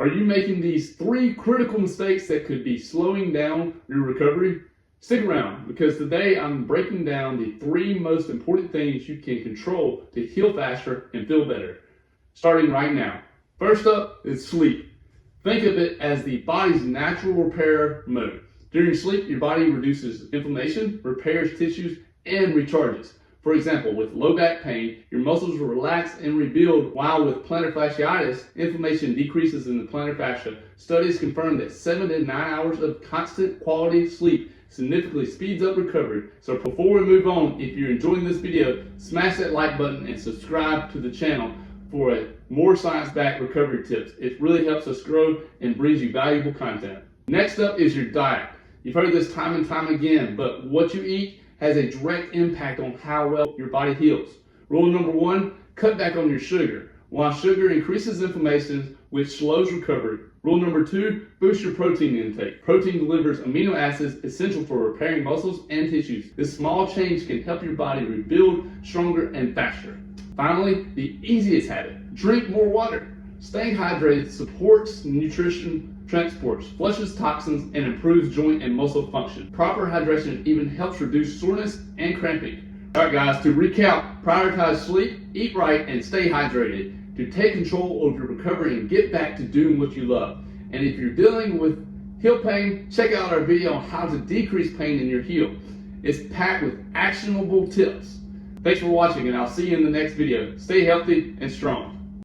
Are you making these 3 critical mistakes that could be slowing down your recovery? Stick around, because today I'm breaking down the 3 most important things you can control to heal faster and feel better. Starting right now. First up is sleep. Think of it as the body's natural repair mode. During sleep, your body reduces inflammation, repairs tissues, and recharges. For example, with low back pain, your muscles will relax and rebuild, while with plantar fasciitis, inflammation decreases in the plantar fascia. Studies confirm that 7 to 9 hours of constant quality sleep significantly speeds up recovery. So before we move on, if you're enjoying this video, smash that like button and subscribe to the channel for more science-backed recovery tips. It really helps us grow and brings you valuable content. Next up is your diet. You've heard this time and time again, but what you eat has a direct impact on how well your body heals. Rule number 1, cut back on your sugar. While sugar increases inflammation, which slows recovery. Rule number 2, boost your protein intake. Protein delivers amino acids essential for repairing muscles and tissues. This small change can help your body rebuild stronger and faster. Finally, the easiest habit, drink more water. Staying hydrated supports nutrition transports, flushes toxins, and improves joint and muscle function. Proper hydration even helps reduce soreness and cramping. Alright guys, to recap, prioritize sleep, eat right, and stay hydrated to take control of your recovery and get back to doing what you love. And if you're dealing with heel pain, check out our video on how to decrease pain in your heel. It's packed with actionable tips. Thanks for watching, and I'll see you in the next video. Stay healthy and strong.